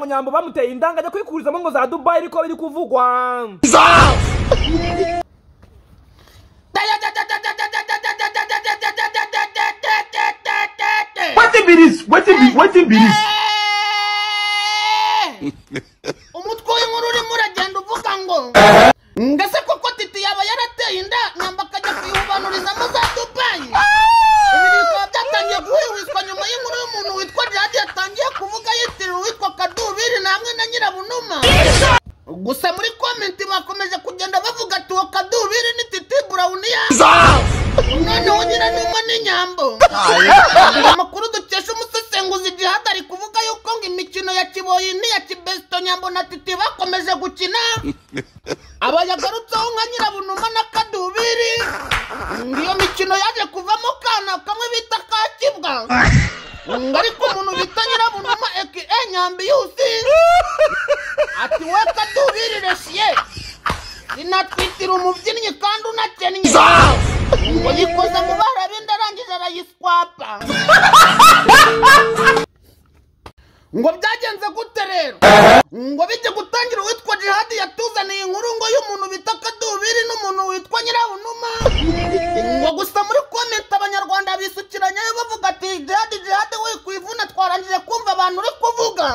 ngo Nyambo bamuteye indanga ajya kwikurizamo ngo za Dubai ariko biri kuvugwa. What be this? Umutwe w'inkuru uri muragenda uvuga ngo ngase koko Titi yaba yarateye inda Nyambo akajya kwihubanurizamo za Dubai. Ibi bikaba byatangiye guhwihwiswa nyuma y'inkuru y'umuntu witwa Jihad yatangiye kuvuga yitiriwe uwitwa Kadubiri namwe na Nyirabunuma. Gusa muri comment bakomeje kugenda bavuga ati uwo Kadubiri ni Titi Brownia. Noneho Nyirabunuma ni Nyambo. Amakuru dukesha umusesenguzi Jihad ari kuvuga yuko ngo imikino ya Kiboyi ni ya Kibesto Nyambo na Titi bakomeje gukina. Abayagarutseho nka Nyirabunuma na Kadubiri. Iyo mikino yaje kuvamo kana kamwe bita Kakibwa. Ariko umuntu bita Nyirabunuma aka Nyambiyusi ati we Kadubiri reshiye inatwitira umubyinnyi kandi unakennye ngo yikoza mu bara bindi arangije arayiswapa. Ngo byagenze gute rero? Ngo bijye gutangira uwitwa Jihad yatuzaniye inkuru ngo y'umuntu bita Kadubiri n'umuntu witwa Nyirabunuma. Ngo gusa muri comment abanyarwanda bisukiranye bavuga ati Jihad we kwivuna twarangije kumva abantu uri kuvuga.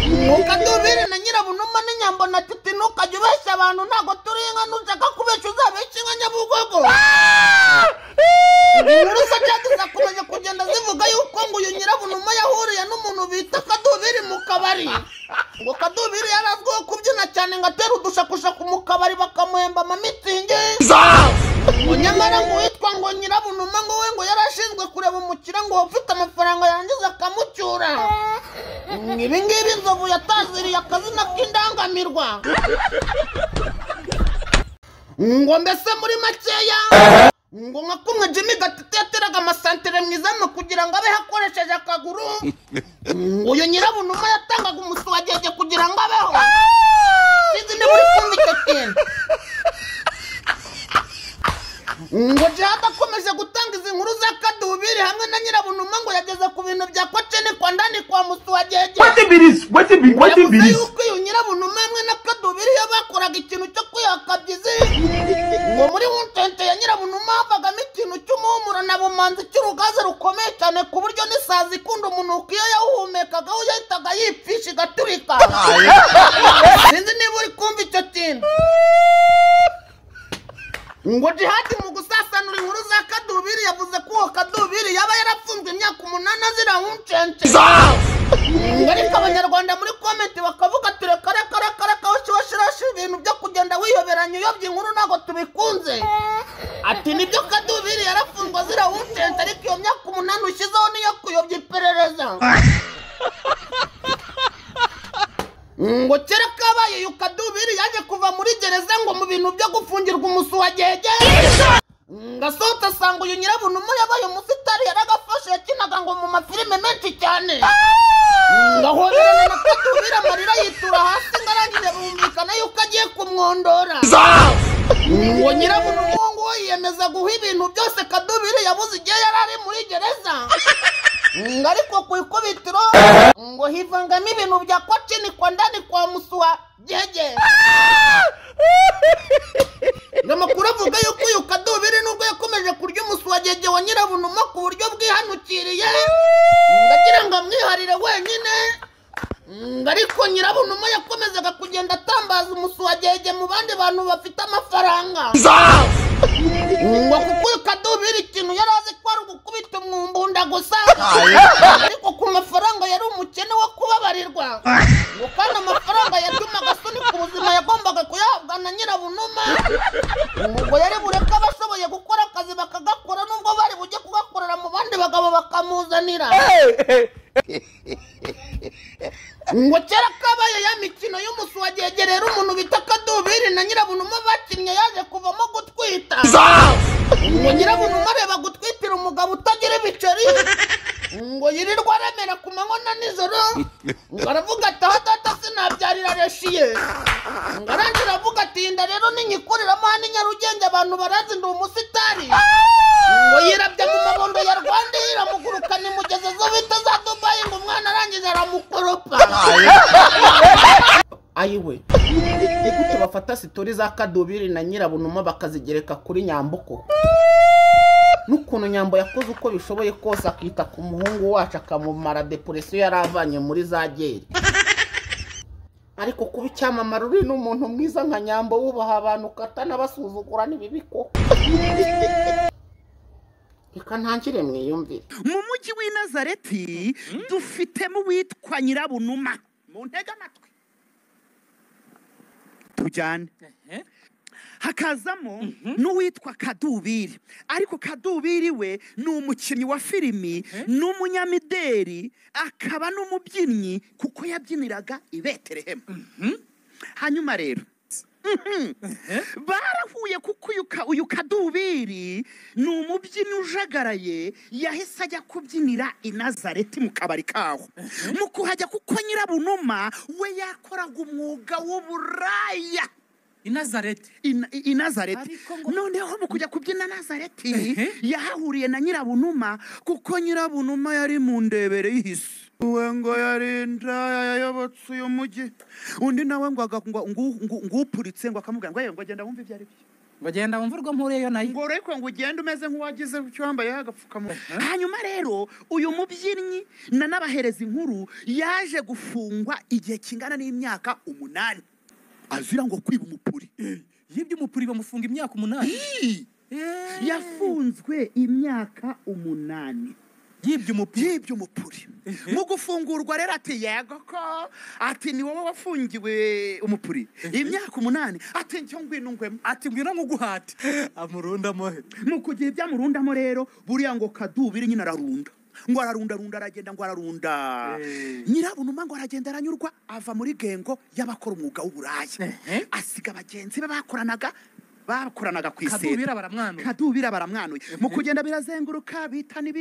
Ngo Kadubiri na Nyirabunuma ni Nyambo na Titi ntukajya ubeshya abantu ntago turi inka nushaka kubeshya uzabeshya inka Nyabugogo. Inkuru zagiye kumeje kugenda zivuga yuko ngo uyu Nyirabunuma yahuriye n'umuntu bita Kadubiri mu kabari. Ngo Kadubiri yarazwiho kubyina cyane ngo atera udushakushaku mu kabari bakamuhemba amamitsingi. Ngo nyamara ngo witwa ngo Nyirabunuma ngo we ngo yarashinzwe kureba umukira ngo ufite amafaranga yarangiza akamucyura. Ibi ngibi Nzovu yataziriye akazina k'indangamirwa. Ngo mbese muri makeya ngo nka kumwe Jimmy Gatete yateraga amasantere mwizamu kugira ngo abe hakoresheje akaguru. Ngo uyu Nyirabunuma yatangaga umusuwagege kugira ngo abeho. Sinzi niba uri kumva icyo kintu. Ngo Jihad akomeje gutanga izi nkuru za Kadubiri hamwe na Nyirabunuma ngo yageze ku bintu bya Kwaceni kwa ndani kwa musuwagege. What be this? Yuko uyu Nyirabunuma hamwe na Kadubiri yo bakoraga ikintu cyo kuyakabyizi. Ngo muri Wuntente ya Nyirabunuma havagamo ikintu cy'umuhumuro na bumanzi cy'urugaze rukomeye cyane ku buryo n'isazi ikunda umunuko iyo yawuhumekagaho yahitaga yipfisha igaturika. Sinzi niba uri kumva icyo kintu. Ngo Jihad mu gusasanura inkuru za Kadubiri yavuze ko uwo Kadubiri yaba yarafunzwe imyaka 8 azira Wuntente. Ariko abanyarwanda muri comment bakavuga ture kare washirashi ibintu byo kugenda wiyoberanya uyobye inkuru nago tubikunze. Ati nibyo Kadubiri yarafunzwe azira Wuntente ariko iyo myaka 8 ushizeho niyo kuyobya iperereza. Ngo kera kabaye uyu Kadubiri yaje kuva muri gereza ngo mu bintu byo gufungirwa umusuwagege. Ngasohotse asanga uyu Nyirabunuma yabaye umusitari yaragafashe yakinaga ngo mu mafilime menshi cyane. Ngahoberana na Kadubiri amarira yitura hasi ngarangije bumvikana yuko agiye kumwondora. Ngo Nyirabunuma ngo yiyemeza guha ibintu byose Kadubiri yabuze igihe yarari muri gereza. Ariko ku ikubitiro ngo hivangamo ibintu bya Kwaceni kwa ndani kwa musuwagege. Amakuru avuga yuko uyu Kadubiri nubwo yakomeje kurya umusuwagege wa Nyirabunuma ku buryo bwihanukiriye ngagira ngo amwiharire wenyine. Ariko Nyirabunuma yakomezaga kugenda atambaza umusuwagege mu bandi bantu bafite amafaranga. Ngo kuko Kadubiri ikintu yari azi ko ari ugukubita umwumbunda gusa. Ariko ku mafaranga yari umukene wo kubabarirwa. Ngo kandi amafaranga yatumaga asunika ubuzima yagombaga kuyahabwa na Nyirabunuma. Ngo yari bureka abashoboye gukora akazi bakagakora nubwo bari bujye kugakorera mu bandi bagabo bakamuzanira. Ngo kera kabaye ya mikino y'umusuwagege rero umuntu bita Kadubiri na Nyirabunuma bakinnye yaje kuvamo gutwita. Ngo Nyirabunuma areba gutwitira umugabo utagira ibiceri. Ngo yirirwa aremera ku manywa na nijoro. Ngo aravuga ati aho data sinabyarira reshiye. Ngo arangira avuga ati inda rero ninyikuriramo hano i Nyarugenge abantu barazi ndi umusitari. Ngo yirabya mu mabondo ya Rwanda iramugurukana imugeze zo bita za Dubai ngo umwana arangiza arangije aramukoropa. Ayiwe gute bafata sitori za Kadubiri na Nyirabunuma bakazigereka kuri Nyambuko? N'ukuntu Nyambo yakoze uko bishoboye kose akita ku muhungu wacu akamumara depression yaravanye muri za geri. Ariko kuba icyamamare uri n'umuntu mwiza nka Nyambo wubaha abantu katana basuzugura n'ibibiko. Reka ntangire mwiyumvire. Mu mujyi w'i Nazareti dufitemo witwa Nyirabunuma. Mu ntega amatwi tujyane. Hakazamo n'uwitwa Kadubiri, ariko Kadubiri we ni umukinnyi wa filimi n'umunyamideri akaba n'umubyinnyi kuko yabyiniraga i Betelehemu. Hanyuma rero barahuye kuko uyu Kadubiri ni umubyinnyi ujagaraye yahise ajya kubyinira i Nazareti mu kabari kaho. Mu kuhajya kuko Nyirabunuma we yakoraga umwuga w'uburaya i Nazareti. Noneho mu kujya kubyina Nazareti yahahuriye na Nyirabunuma kuko Nyirabunuma yari mu ndebere y'ihisi. We ngo yarinda yayobotse uyu mujyi, undi nawe ngo ngupuritse ngo akamubwira ngo genda wumva ibyo ari byo. Bagenda wumva urwo mpureyo nayo. Ngo reko ngo ugende umeze nk'uwagize cyambaye agapfukamunwa. Hanyuma rero uyu mubyinnyi n'abahereza inkuru yaje gufungwa igihe kingana n'imyaka 8. Azira ngo kwiba umupuri. Yibye umupuri bamufunga imyaka 8. Yafunzwe imyaka 8. Yibye umupuri. Mu gufungurwa rero ati yego ko ati ni wowe wafungiwe umupuri imyaka 8. Ati cyo ngwinungwemo ati ngwina nguguhate amurundamo. Mu kugiye ibyamurundamo rero buriya ngo Kadubiri nyina ararunda. Ngo ararunda aragenda ngo ararunda. Nyirabunuma ngo aragenda aranyurwa ava muri gengo y'abakora umwuga w'uburaya. Asiga abagenzi be bakoranaga ku iseta. Kadubira baramwanuye. Mu kugenda birazenguruka bitani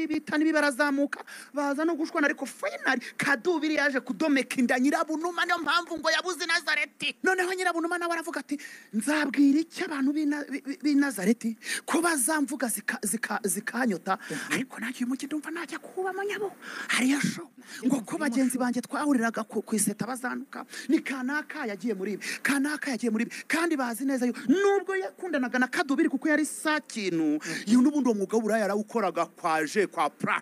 barazamuka baza no gushwana, ariko finally Kadubiri yaje kudomeka inda Nyirabunuma, niyo mpamvu ngo yabuze Nazareti. Noneho Nyirabunuma nawe aravuga ati nzabwira iki abantu b'i Nazareti ko bazamvuga zikanyota, ariko nacyo mu kidumva najya kuba manyabo hariya sho ngo ko bagenzi banjye twahuriraga ku iseta bazanuka ni kanaka yagiye muri ibi kandi bazi neza nubwo yakundanaga na Kadubiri kuko yari sakintu n'ubundi uwo mwuga w'uburaya yarawukoraga kwa pra.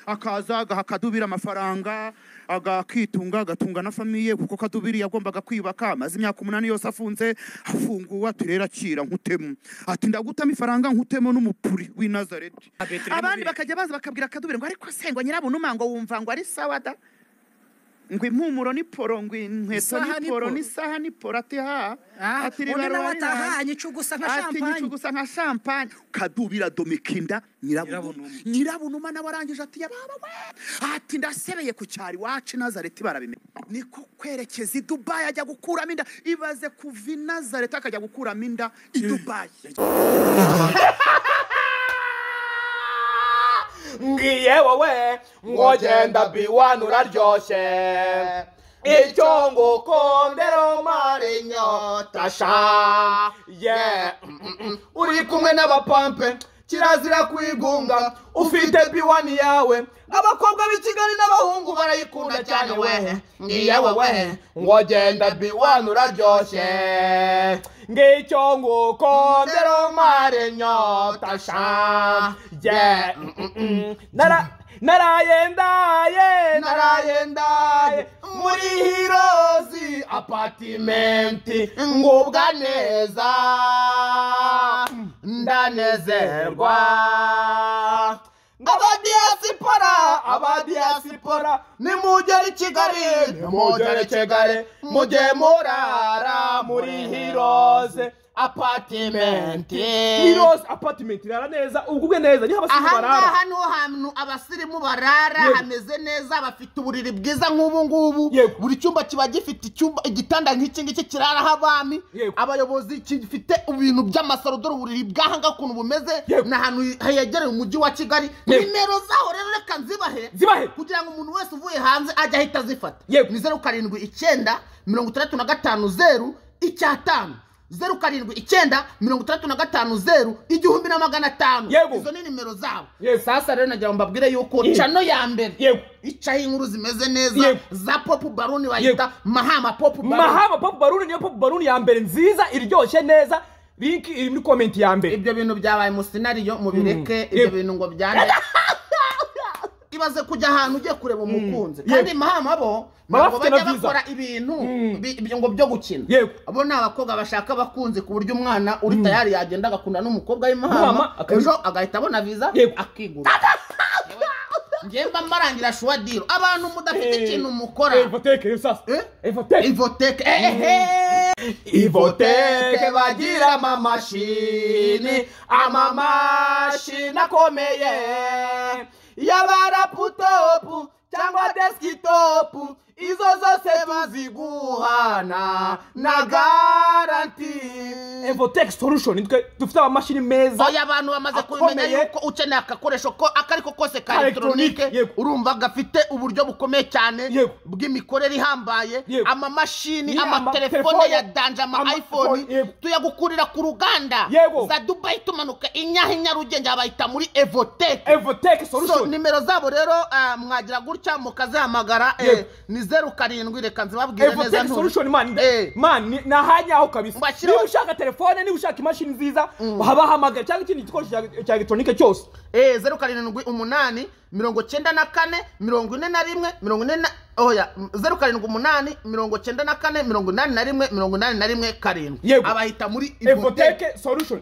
Akaza agaha Kadubiri amafaranga agakitunga agatunga na famiye kuko Kadubiri yagombaga kwibaka amaze imyaka 8 yose afunze. Afunguwe ati rero akira nkutemu, ati ndagutama ifaranga nkutemo n'umupuri w'i Nazareti. Abandi bakajya baza bakabwira Kadubiri ngo ariko sengo Nyirabunuma ngo wumva ngo ari sawada ngo impumuro ni poro ngo inkweto ni poro ni saha ni poro ati ati ribarwanya icugusa nka champagne. Kadubiri adomekinda Nyirabunuma nawe arangije ati yababa we ati ndasebeye ku cyari wacu Nazareti barabimenya. Niko kwerekeza i Dubai ajya gukuramo inda. Ibaze kuva i Nazareti akajya gukuramo inda i Dubai. Ngiye wowe ngo genda B1 uraryoshye icyo ngukondera mare nyota sha uri kumwe n'abapampe kirazira kwigunga ufite B1 yawe. Abakobwa b'i Kigali n'abahungu barayikunda cyane wehe. Ngiye wowe ngo genda B1 uraryoshye ngicyo ngukondera mare nyota sha narayendaye muri Hirozi apartment ngubwa neza ndanezerwa. Abadiaspora nimugere i Kigali mujye murara muri Hirozi apartment. Hirozi apartment rara neza ubugwe neza ni abasirimu barara. Aha niho hantu abasirimu barara hameze neza, bafite uburiri bwiza nk'ubu ngubu. Buri cyumba kiba gifite igitanda nk'iki ngiki kirara habami. Abayobozi gifite ibintu by'amasaro dore uburiri bwahanga kuntu bumeze na hantu hegereye umujyi wa Kigali. Nimero zaho rero reka zibahe kugira ngo umuntu wese uvuye hanze ajya ahita zifata. Ni 07 9 65 0 5. 0790650500 izo ni nimero zabo. Sasa rero nagira mbabwire yuko chano ya mbere icaho inkuru zimeze neza za Pop Balloon bayita Mahama Pop Balloon niyo Pop Balloon ya mbere nziza iryoshye neza. Link iri muri comment ya mbere. Ibyo bintu byabaye mu scenario mu bireke ibyo bintu ngo byane ibaze kujya ahantu ugiye kureba umukunzi kandi Mahama bo bajya bakora ibintu ngo byo gukina. Abo ni abakobwa bashaka bakunze ku buryo umwana uri tayari yagenda agakunda n'umukobwa w'Imahama ejo agahita abona visa akigura. Ngemba marangira shwa diro abantu mudafite ikintu mukora. Ivoteke bagira amamashini akomeye y'abaraputopu cyangwa desktop izo zose baziguhana na garanti. Evotech Solution dufite amamashini meza. Oya abantu bamaze kubimenya yuko ukeneye akakoresho ko akariko kose ka electronique urumva gafite uburyo bukomeye cyane bw'imikorere ihambaye. Amamashini amatelefone ya danja ama iPhone tuyagukurira ku ruganda za Dubai tumanuka inyahinya rugenge abayita muri Evotech Solution. So nimero zabo rero mwagira gutya mukazahamagara ni 07 reka nzibabwire neza Solution man nahanyaho kabisa. Niba ushaka telefone niba ushaka imashini nziza bahamagara cyangwa ikindi gikoresho cya electronique cyose 0788 94 41 oya 0788 94 81 81 abahita muri Evotech Solution.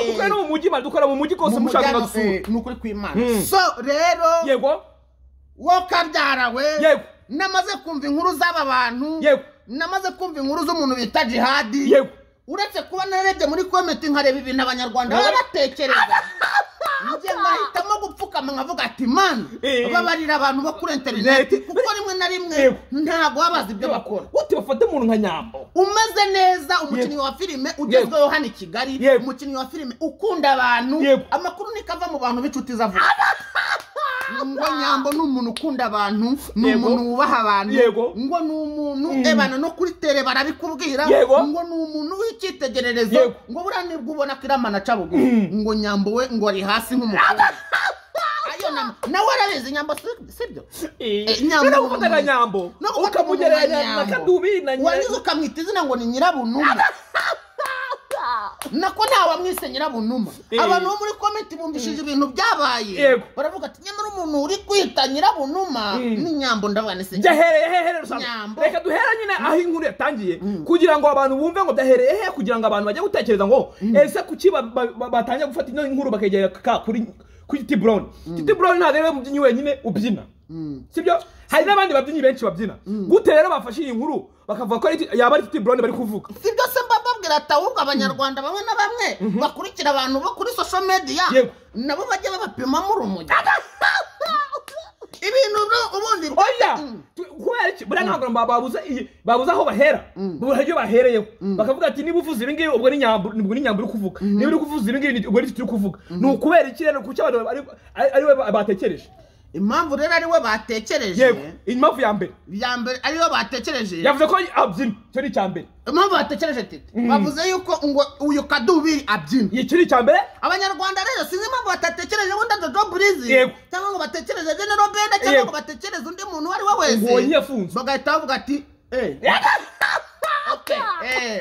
Dukora no mu mujyi dukora mu mujyi kose mushaka gusura nukuri kw'Imana. So rero wokabyara we namaze kumva inkuru z'aba bantu namaze kumva inkuru z'umuntu bita Jihadi uretse kuba narebye muri comment nkareba ibintu abanyarwanda batekereza nje ngahitamo gupfukama nkavuga ati man babarira abantu bo kuri internet kuko rimwe na rimwe ntago babazi ibyo bakora. Uti bafate umuntu nka Nyambo umeze neza umukinnyi wa filime ugezweho hano i Kigali umukinnyi wa filime ukunda abantu amakuru nikava mu bantu b'inshuti zavuga ngo Nyambo n'umuntu ukunda abantu n'umuntu wubaha abantu ngo n'umuntu ebana no kuri tele barabikubwira ngo n'umuntu w'icyitegererezo ngo buranirwa ubona kiramana cabugo ngo Nyambo we ngo ari hasi nk'umukobwa ayo nawe arabizi Nyambo sibyo Nyambo ukunda Nyambo ukamugereranya na Kadubi na wangize ukamwita izina ngo ni Nyirabunuma nako ntawe mwise Nyirabunuma. Abantu bo muri comment bumvishije ibintu byabaye baravuga ati nyamara umuntu uri kwita Nyirabunuma ni Nyambo ndabana se byahereye rusanga. Reka duhera nyine aho inkuru yatangiye kugira ngo abantu bumve ngo byahereye kugira ngo abantu bajye gutekereza ngo ese kuki batangiye gufata ino inkuru bakegera kuri Titi Brown. Titi Brown nta rero mubyinnyi wenyine ubyina sibyo hari n'abandi babyinyi benshi babyina gute rero bafashe iyi nkuru bakavuga ko yaba ari Titi Brown bari kuvuga sibyo se mbabwira atawubwa abanyarwanda bamwe na bamwe bakurikira abantu bo kuri social media nabo bajye babapima mu rumogi ibintu ubundi oya kubera iki bura ntabwo babuza aho bahera buryo bahereyeho bakavuga ati niba uvuze ibingibi ubwo ni Nyambo uri kuvuga niba uri kuvuza ibingibi ubwo ni Titi uri kuvuga ni ukubera iki rero kuki abantu ari we batekereje. Impamvu rero ari we batekereje impamvu ya mbere ari we batekereje yavuze ko abyina cyo ni cyambere. Impamvu batekereje Titi bavuze yuko ngo uyu Kadubi abyina iki ni cyambere. Abanyarwanda rero sinzi impamvu batatekereje wenda Dodo Breeze cyangwa ngo batekereje General Benda cyangwa ngo batekereje undi muntu wari we wese bagahita bavuga ati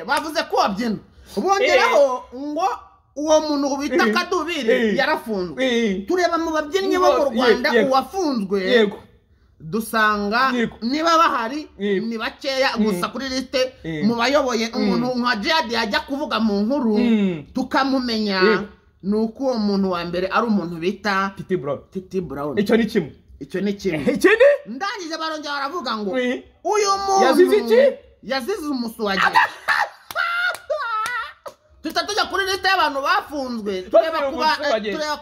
bavuze ko abyina bongeraho ngo uwo muntu bita Kadubiri yarafunzwe. Tureba mu babyinnyi bo mu Rwanda uwafunzwe dusanga niba bahari ni bakeya gusa kuri liste mu bayoboye umuntu nka Jihadi yajya kuvuga mu nkuru tukamumenya nuko uwo muntu wa mbere ari umuntu bita Titi Brown. Icyo ni kimwe ikindi ndangije barongera baravuga ngo uyu muntu yazize umusuwaje tutatuja kuri liste y'abantu bafunzwe tureba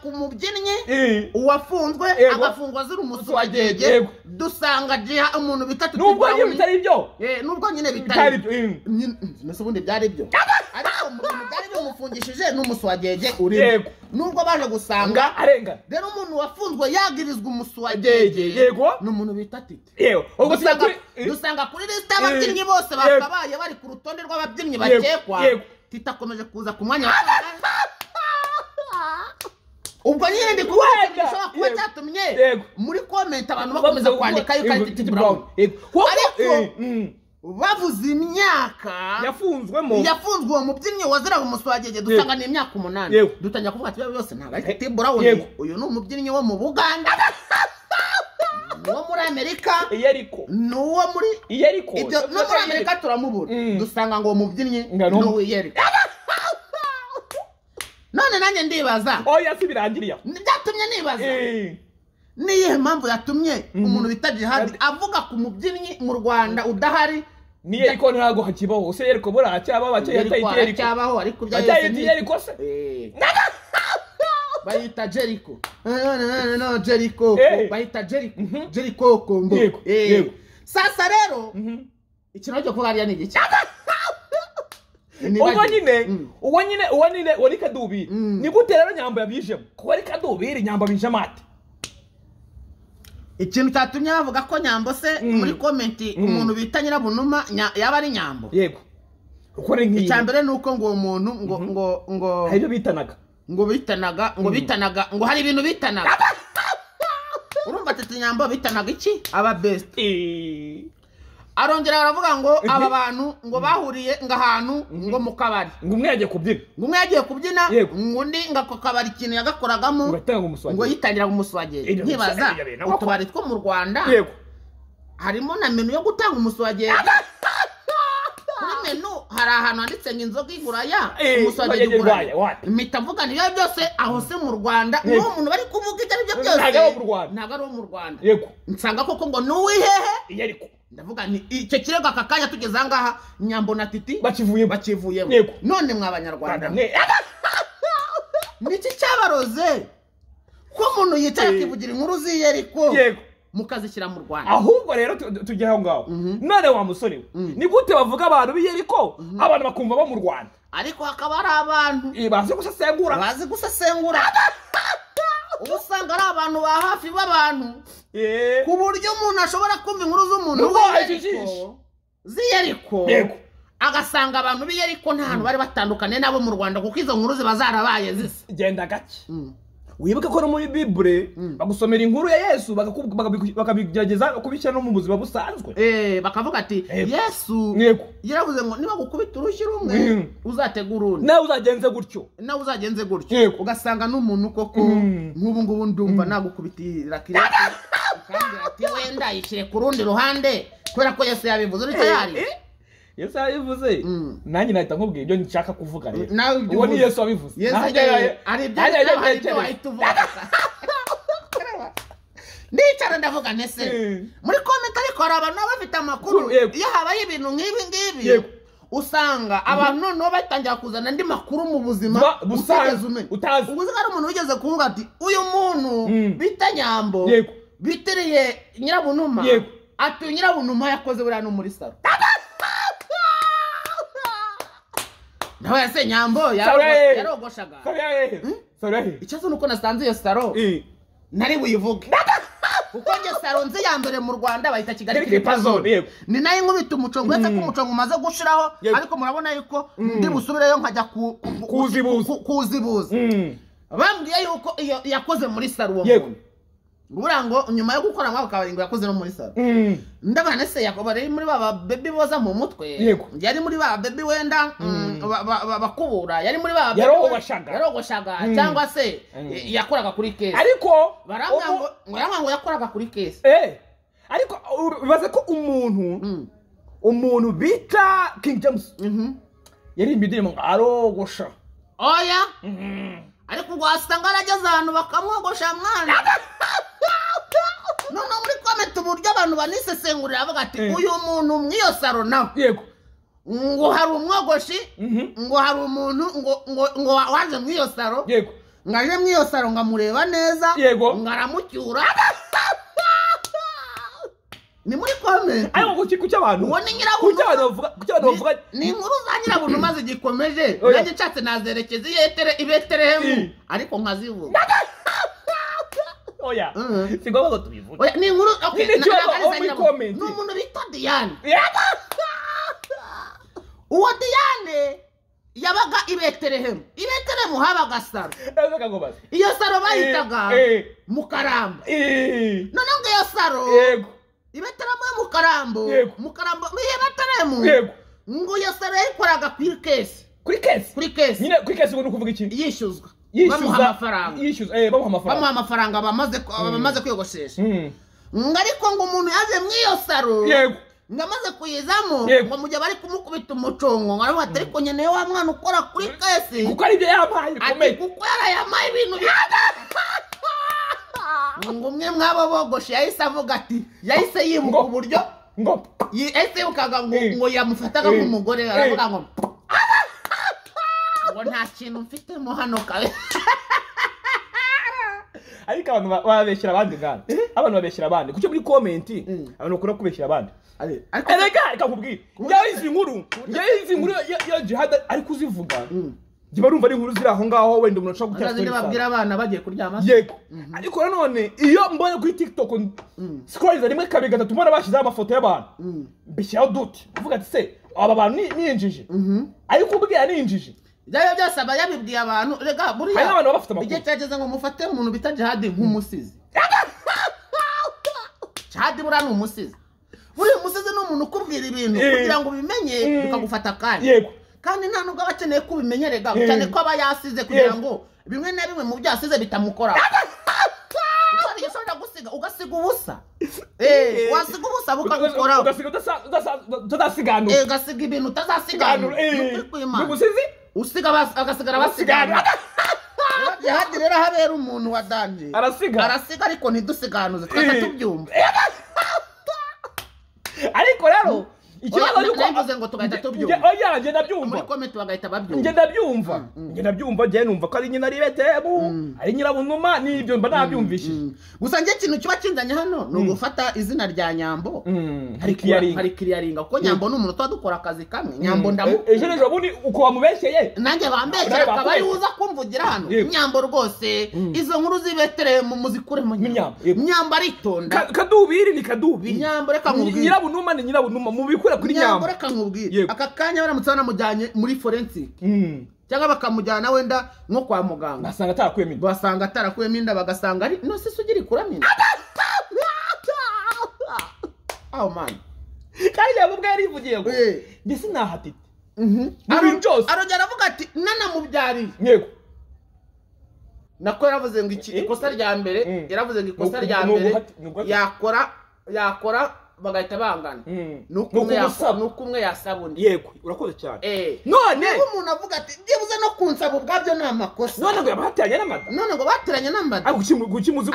ku mubyinnyi uwafunzwe agafungwa ziri umusuwagege dusanga Jiha umuntu bitatu nubwo nyine bitari byo nubwo nyine bitari nese ubundi byari byo ariko umuntu byari bimufungishije n'umusuwagege uri nubwo baje gusanga arenga rero umuntu wafunzwe yagirizwa umusuwagege n'umuntu bita Titi ubwo dusanga kuri liste y'ababyinnyi bose bakabaye bari ku rutonde rw'ababyinnyi bakekwa titakomeje kuza ku mwanya wa ubwo nyine ndi kuvuga gishobora kuba cyatumye muri comment abantu bakomeza kwandika yuko ari Titi Brown ariko bavuze imyaka yafunzwe uwo mubyinnyi waziraga umuswagege dusanga ni imyaka 8 dutangira kuvuga ati byose ntabwo ari Titi Brown uyu ni umubyinnyi wo mu Buganda no muri Amerika n'uwo muri no muri Amerika turamubura dusanga ngo umubyinnyi no Yeriko none nanjye ndibaza oya si birangiriye byatumye nibaza niye mpamvu yatumye umuntu bita Jihad avuga ku mubyinnyi mu Rwanda udahari ni Yeriko ntago hakibaho se Yeriko bura cyaba bace yataye Yeriko cyabaho ariko byayise Yeriko se bayita Jericho no Jericho bayita Jericho kombo sasa rero ikintu cyo kuba ni iki uwo nyine wari Kadubiri ni gute rero Nyambo yabijemo ko ari Kadubiri Nyambo abijemo ate ikintu cyatumye bavuga ko Nyambo se muri comment umuntu bita Nyirabunuma yaba ari Nyambo yego uko ari nk'iyi icyambere nuko ngo umuntu ngo hari bitanaga ngo hari ibintu bitanaga urumva Titi Nyambo bitanaga iki aba best arongera aravuga ngo aba bantu ngo bahuriye ngahantu ngo mu kabari ngo umwe yagiye kubyina ngo ndi ngako kabari ikintu yagakoragamo ngo yitangira umuswagege nkibaza utubari two mu Rwanda harimo na menu yo gutanga umuswagege kuri menu hari ahantu handitse ngo inzoga iguraya umuswagege iguraya impita mvuga niyo byose aho se mu Rwanda n'uwo muntu bari kuvuga ibyo ari byo byose ntabwo ari mu Rwanda nsanga koko ngo n'uwihehe Yeriko ndavuga ni icyo kirego akakanya tugeze ahangaha Nyambo na Titi bakivuyemo none mw'abanyarwanda niki cyabaroze ko umuntu yicaye akivugira inkuru z'Iyeriko mukazishyira mu Rwanda ahubwo rero tujye aho ngaho none wa musore ni gute bavuga abantu b'Iyeriko abantu bakumva bo mu Rwanda ariko hakaba ari abantu bazi gusesengura usanga ari abantu ba hafi b'abantu ku buryo umuntu ashobora kumva inkuru z'umuntu z'Iyeriko agasanga abantu b'Iyeriko nta hantu bari batandukanye nabo mu Rwanda kuko izo nkuru ziba zarabaye zisa genda gake wibuke ko no muri Bible bagusomera inkuru ya Yesu bakabigerageza kubishyira no mu buzima busanzwe bakavuga ati Yesu yaravuze ngo niba gukubita urushyi rumwe uzategura urundi nawe uzagenze gutyo ugasanga n'umuntu koko nk'ubu ngubu ndumva nagukubitira kireke kandi ati wenda yishyire ku rundi ruhande kubera ko Yesu yabivuze uri tayari Yesu yabivuze nanjye nahita nkubwira ibyo nshaka kuvuga rero uwo ni Yesu wabivuze ari ibyo wahita uvuga ndicara ndavuga nese muri comment ariko hari abantu bafite amakuru iyo habaye ibintu nk'ibi ngibi usanga abantu noneho batangira kuzana andi makuru mu buzima utazi ubuze ari umuntu wigeze kuvuga ati uyu muntu bita Nyambo biteriye Nyirabunuma ati Nyirabunuma yakoze buriya no muri salo nawe yase Nyambo yarogoshaga icyo nuko nasanze iyo salo nari buyivuge kuko nge salo nzi ya mbere mu Rwanda bayita Kigali Clipazone ni nayo nkubita umucongo wese ko umucongo umaze gushiraho ariko murabona yuko ndi busubireyo nkajya kuzibuza bambwiye yuko iyo yakoze muri salo uwo muntu Burango nyuma yo gukora mwabo kabaringo yakoze no muri salo ndabana se yakoba rero muri baba baby boza mu mutwe yari muri baba baby wenda bakubura yari muri baba yarogoshaga cyangwa se yakoraga kuri case ariko baranga ngo yakoraga kuri case ariko bibaze ko umuntu bita King James yari imbidirimo arogosha oya ariko wasanga arageze ahantu bakamwogosha mwana none muri comment uburyo abantu banisesengurira bavuga ati uyu muntu mwiyo saro nawe ngo hari umwogoshi ngo hari umuntu ngo waje mwiyo saro ngaje mwiyo saro ngamureba neza ngaramucyura ni muri comment ayo kuki cy'abantu uwo ni Nyirabunuma ni inkuru za Nyirabunuma zigikomeje nanjye nshatse nazerekeza ibeterehemu ariko nkazivuga oya sigomba ngo tubivuge oya ni inkuru ni umuntu bita Diane uwo Diane yabaga i Betelehemu habaga saro Ndashaka kubaza. iyo saro bayitaga Mukaramba none ngo iyo saro Yego. i Betelehemu Mukarambo Yego. i Betelehemu Yego. ngo iyo saro yayikoraga kuri kesi Kuri kesi. Nyine kuri kesi ngo nukuvuga iki? yishyuzwa Yishyuza bamuha amafaranga bamuha amafaranga. bamaze kwiyogoshesha ngo ariko ngo umuntu yaje mu iyo saro Yego. ngo amaze kuyizamo Yego. ngo mujye bari kumukubita umucongo ngo aravuga ati ariko nkeneye wa mwana ukora kuri kesi Kuko ari ibyo yampaye ati bikomeye. kuko yarayamaye ibintu ngo umwe mwabo bogoshe yahise avuga ati yahise yibuka Ngo. uburyo Ngo. yahise yibukaga ngo yamufataga nk'umugore aravuga ngo nta kintu mfitemo hano kabe Ariko abantu babeshyira abandi ngana. Abantu babeshyira abandi. Kucyo muri comment abantu ukora kubeshyira abandi. Reka nkubwire. Njya izi nkuru ya jihad ariko uzivuga. Njye barumva ari inkuru ziri aho ngaho wenda umuntu ashaka gutera story. Babwira abana bagiye kuryama. Yego. Ariko nanone iyo mbonye kuri TikTok scroll rimwe kabiri gatatu mbona bashize amafoto y'abantu. Bishyiraho dute. Uvuga ati se aba bantu ni injiji. Ariko ubwira ni injiji. Byayo byose aba yabibwiye abantu rega buriya hari n'abantu bafite amakuru igihe cyageze ngo mufate umuntu bita Jihad nk'umusizi Jihad buriya ni umusizi buriya umusizi ni umuntu ukubwira ibintu kugira ngo ubimenye bikagufata akanya Yego. kandi nta nubwo aba akeneye kubimenye rega cyane ko aba yasize kugira ngo bimwe na bimwe mu byasize bitamukora Ukora igisonda gusiga ugasiga ubusa wasiga ubusa bukagukora ugasiga utazasiganura ugasiga ibintu utazasiganura umusizi usiga agasigara basigana Jihad rero habera umuntu wa danje arasiga ariko ntidusiganuze twese tubyumva ariko rero ikibazo yuko mvuze ngo tugahita tubyumva oya nge ndabyumva muri comment bagahita babyumva nge ndabyumva je numva ko ari nyina ari Betelehemu ari nyirabunuma nibyo mba nabyumvishije gusa nge kintu kiba kinzanye hano no gufata izina rya Nyambo hari clearinga kuko Nyambo ni umuntu twadukora akazi kamwe Nyambo ndamu ejo bundi uko wamubeshyeye nanjye bambeshyera akaba ari uza kumvugira hano Nyambo rwose izo nkuru z'Ibetelehemu muzikuremo Nyambo aritonda kadubiri ni kadubiri Nyambo reka nkubwire nyirabunuma ni nyirabunuma mubikura kuri Nyambo reka nkubwire aka kanya baramutse banamujyanye muri forensic cyangwa bakamujyana wenda nko kwa muganga basanga atarakuyemo inda bagasanga ari no se sugira ikuramo inda aho man kandi yabubwe yarivugiye ngo ndetse nahatite arongera avuga ati nanamubyariye yego nako yaravuze ngo ikosa rya mbere yaravuze ngo ikosa rya mbere yakora bagahita bangana nuko umwe yasaba undi yego urakoze cyane none umuntu avuga ati byibuze no kunsaba ubwabyo ni amakosa none ngo yabateranye n'amada none ngo bateranye n'amada gukimuzi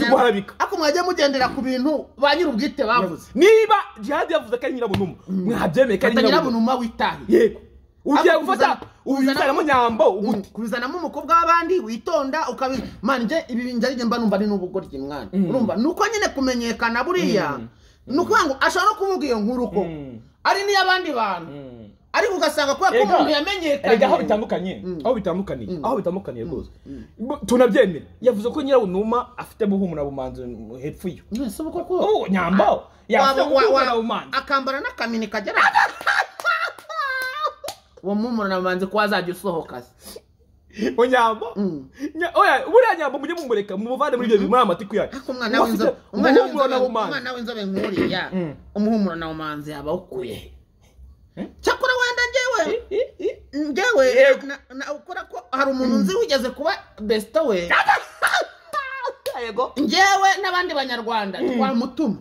guharabika ako mwajya mugendera ku bintu ba nyir'ubwite bavuze niba Jihad yavuze ko ari nyirabunuma mwabyemeye ko ari nyirabunuma witahi yego ugiye gufata ubizanamo Nyambo kubizanamo umukobwa w'abandi witonda ukabimanje ibi njye mba numva ari n'ubugoryi mwana urumva nuko nyine kumenyekana buriya nuko ngo ashobora kuvuga iyo nkuru ko ari niyo abandi bantu ariko ugasanga ko umuntu yamenyekanye aho bitandukaniye rwose tunabyemera yavuze ko nyirabunuma afite buhumura bumanzi hepfo iyo nese uko ko Nyambo yafite buhumura bumanzi akambara n'akamini kagera uwo muhumura bumanzi ko azajya usohoka Nyambo oya buriya Nyambo mujye mumureka mumuvane muri ibyo muri amatiku yayo umwana w'inzobe nkuriya umuhumura na bumanzi yaba ukuye cyakora wenda njyewe ukora ko hari umuntu nzi wigeze kuba besito we njyewe n'abandi banyarwanda twamutuma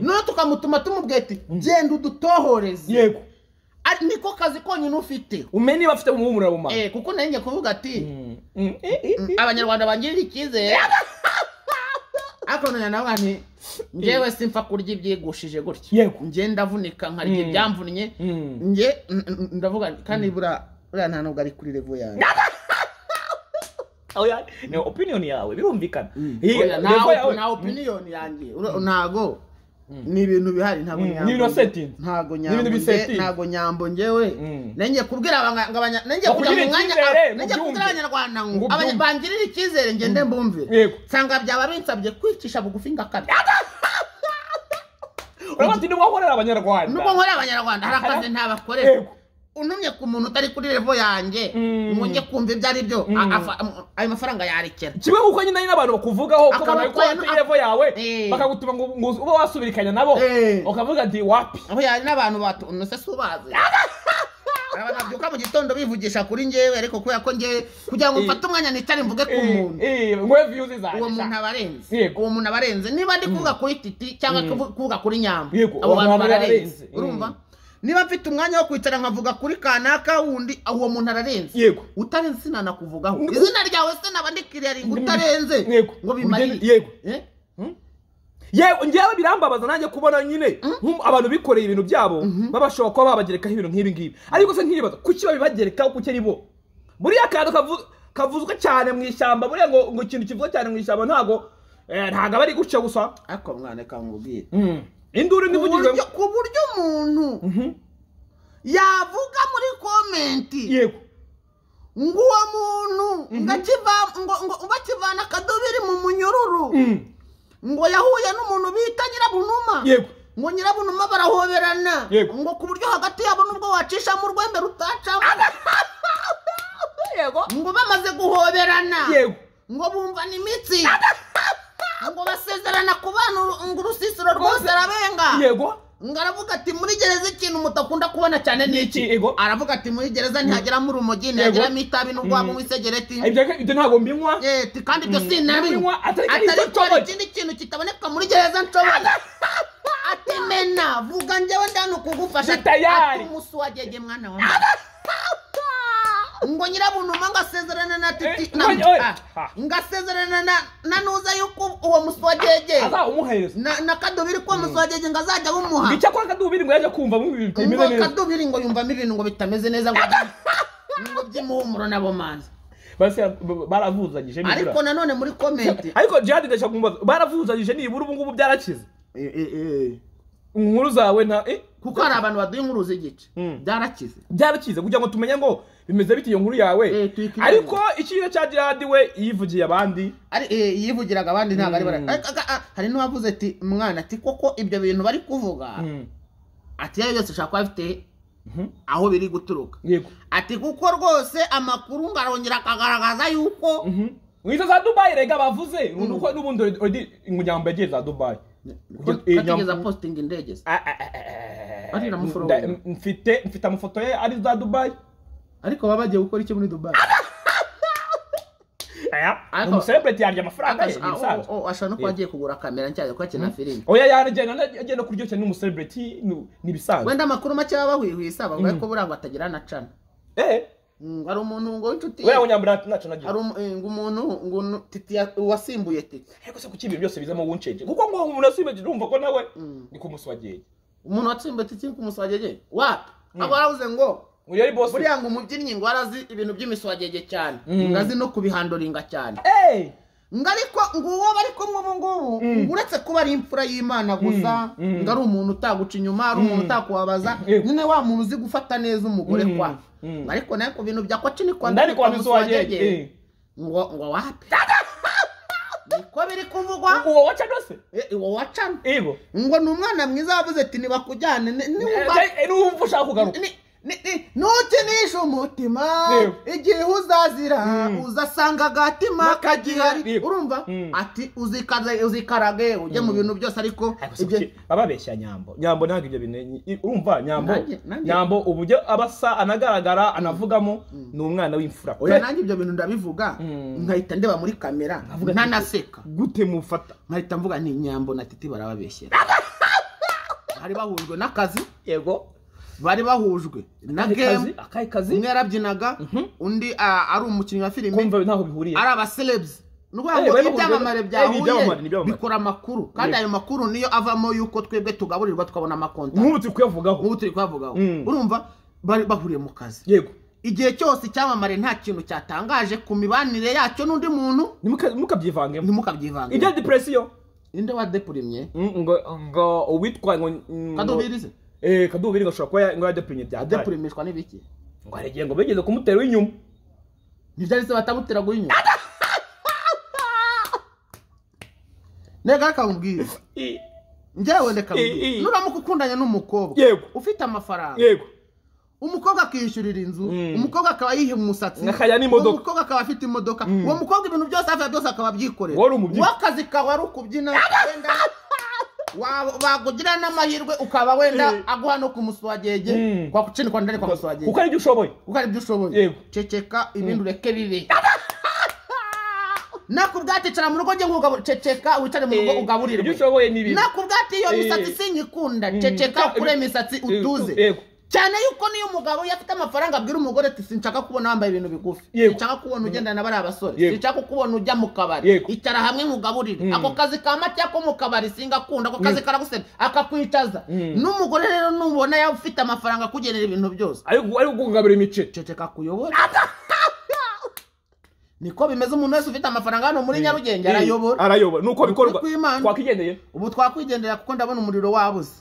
none tukamutuma tumubwiye ati genda udutohoreze yego niko kazi konyine ufite umenye niba afite umuhumura bumanzi kuko nanjye kuvuga ati abanyarwanda bangirira icyizere ariko nawe nti njyewe simfa kurya ibyigushije gutya njye ndavunika nkarya ibyamvunnye njye ndavuga kandi buriya nta nubwo ari kuri level yawe ni opinion yawe birumvikana nta opinion yanjye ntago ni ibintu bihari ntago Nyambo njyewe nanjye kubwira nanjye kujya mu mwanya nanjye kubwira abanyarwanda ngo bangirira icyizere ngende mbumvire nsanga byaba binsabye kwicisha bugufi ngakabya urabona nubwo nkorera abanyarwanda hari akazi ntabakorera unumye ku muntu utari kuri level yanjye ngo njye kumva ibyo ari byo ayo mafaranga yarekera kimwe kuko nyine n'abantu bakuvugaho ko bana ko kuri level yawe bakagutuma ngo uba wasubirikanya nabo ukavuga ati wapi aho yari n'abantu batunuse subazi Ababyuka mu gitondo bivugisha kuri ngewe ariko kuya ko ngewe kugira ngo mfate umwanya nitari mvuge ku muntu. Ngo views zaje. Uwo muntu abarenze. Uwo muntu abarenze niba ndi kuvuga kuri titi cyangwa kuvuga kuri nyambo. Abo bantu bararenze. Urumva? Niba mfite umwanya wo kwicara nkavuga kuri kanaka wundi uwo muntu ararenze. Yego. Utarenze sinana kuvugaho. Izina ryawe se nabandikiriye ari utarenze. Ngo bimari. Yego. Yewe ngewe birambabaza nanjye kubona nyine abantu bikoreye ibintu byabo babashobora kuba babagerekaho ibintu nk'ibi ngibi ariko se nkibaza kuki babibagerekaho kuki ari bo buriya kantu kavuzwe cyane mu ishyamba buriya ngo ikintu kivuzwe cyane mu ishyamba ntago bari guca gusa ariko mwana kamubwira induru nivugije ku buryo umuntu yavuga muri komenti yego ngo uwo muntu ngakivana akadobiri mu munyururu ngo yahuye n'umuntu bita Nyirabunuma yego ngo Nyirabunuma barahoberana ngo ku buryo hagati yabo nubwo wacisha mu rwembe rutacamo yego ngo bamaze guhoberana yego ngo bumva n'imitsi ngo basezerana ku bantu ngo urusisiro rwose arabenga yego ngo aravuga ati muri gereza ikintu mutakunda kubona cyane n'iki aravuga ati muri gereza ntihageramo urumogi ntihageramo itabi n'urwabo w'isegereti ibyo ntabwo mbinywa kandi ibyo sinabinywa atari ko ikindi kintu kitaboneka muri gereza nshobora ati mena vuga njyewe ndano kugufasha ati umusuwagege mwana wa ngo Nyirabunuma ngasezerana na titi ngasezerana na nuza yuko uwo muswagege azawumuhereza na kadubiri ko muswagege ngazajya bumuha bica kwa kadubiri ngo yaje kumva mu bintu bitameze neza kadubiri ngo yumva ibintu ngo bitameze neza ngo by'imuhumuro nabo manzi basi baravuzanyije ariko nanone muri comment ariko Jihad ndashaka kumbaza baravuzanyije nibura ubu ngubu byarakize inkuru zawe nta kuko hari abantu baduye inkuru z'igice byarakize kugira ngo tumenye ngo bimeze bite iyo nkuru yawe ariko ikintu cya Jihad we yivugiye abandi yivugiraga abandi ntabwo ari hari n'uwavuze ati mwana ati koko ibyo bintu bari kuvuga ati yayo yose ushaka kuba afite aho biri guturuka ati kuko rwose amakuru ngarongera akagaragaza yuko mwita za Dubai rega bavuze nuko n'ubundi Nyambo yagiye za Dubai katigeza posting indege ari na muforo mfite amafoto ye ari za Dubai ariko babagiye gukora iki muri Dubai umucelebrity yarya amafaranga ashaka no kwagiye kugura kamera ncyajya kwakina filime oya yaragenda kuryoshya n'umucelebrity nibisanzwe wenda makuru make baba hwihwisa bavuga ko burango atagira na cana ari umuntu ngo inshuti wewe Nyambura naco nagiye ari umuntu ngo titi wasimbuye titi ariko se kuki ibintu byose bizamo wunceje kuko ngo umuntu asimbeje urumva ko nawe ni kumuswageye umuntu watsimbuye titi kumuswageye wapi abo aravuze ngo yari boss buriya ngo umubyinnyi ngo arazi ibintu by'imiswagege cyane ngazi no kubihandoringa cyane ngariko nguwo bari kumwe mu ngubu uretse kuba ari imfura y'Imana gusa ngari umuntu utaguca inyuma ari umuntu utakubabaza nyine wa muntu uzi gufata neza umugore kwa ariko nayo ku bintu bya kwaci ni kwa ndari kwa miswagege ngo wapi niko biri kuvugwa uwo waca dose uwo waca ego ngo ni umwana mwiza wavuze ati nibakujyane n'umva ushaka kugaruka nutinisha umutima igihe uzazira uzasanga agatima kagihari urumva ati uzikarage ujye mu bintu byose ariko bababeshya Nyambo ntabwo ibyo bintu urumva Nyambo ubujye abasa anagaragara anavugamo ni umwana w'imfura oya nanjye ibyo bintu ndabivuga nkahita ndeba muri kamera ntanaseka gute mufata nkahita mvuga ni Nyambo na Titi barababeshyera hari bahujwe n'akazi yego bari bahujwe na game akazi umwe yarabyinaga undi ari umukinnyi wa filime kumva ntaho bihuriye ari aba celebs n'ubwo ibyamamare byahuye bikora amakuru kandi ayo makuru niyo avamo yuko twebwe tugaburirwa tukabona amakonta nk'ubu turi kuyavugaho urumva bari bahuriye mu kazi yego igihe cyose icyamamare nta kintu cyatangaje ku mibanire yacyo n'undi muntu ntimukabyivange ibyo depression inde wa depurimye ngo uwitwa ngo kadubirize kadubiri gashobora kuba ngo yadeprimye bya adeprimishwa n'ibiki ngo arigiye ngo bigeze kumutera w'inyuma ntibyari se batamutera guhinyuma nega akambwira njyewe ndeka nuramuka ukundanye n'umukobwa ufite amafaranga umukobwa akishyurira inzu umukobwa akaba yiha umusatsi akajya n'imodoka umukobwa akaba afite imodoka uwo mukobwa ibintu byose hafi ya byose akaba abyikorera wakazi kawe ari ukubyina wenda bagugira n'amahirwe ukaba wenda aguha no kumuswagege kwa kucini kwa ndani kwa muswagege kuko ari byo ushoboye ceceka ibintu ureke bibe nakubwaticara mu rugo nge ngugabo ceceka wicare mu rugo ugaburire ibyo ushoboye n'ibindi nakubwati iyo misatsi sinyikunda ceceka kure imisatsi utuze cyane yuko niyo umugabo yafite amafaranga abwira umugore ati sinshaka kubona wambaye ibintu bigufi sinshaka kubona ugendana n'abari abasore sinshaka kubona ujya mu kabari icara hamwe mugaburire ako kazi ka make ko mu kabari singakunda ako kazi karaguseba akakwicaza n'umugore rero nubona yafite amafaranga kugenera ibintu byose ari kugabura imice ceceka kuyobora niko bimeze umuntu wese ufite amafaranga hano muri Nyarugenge arayobora nuko bikorwa twakwigendeye ubu twakwigendera kuko ndabona umuriro wabuze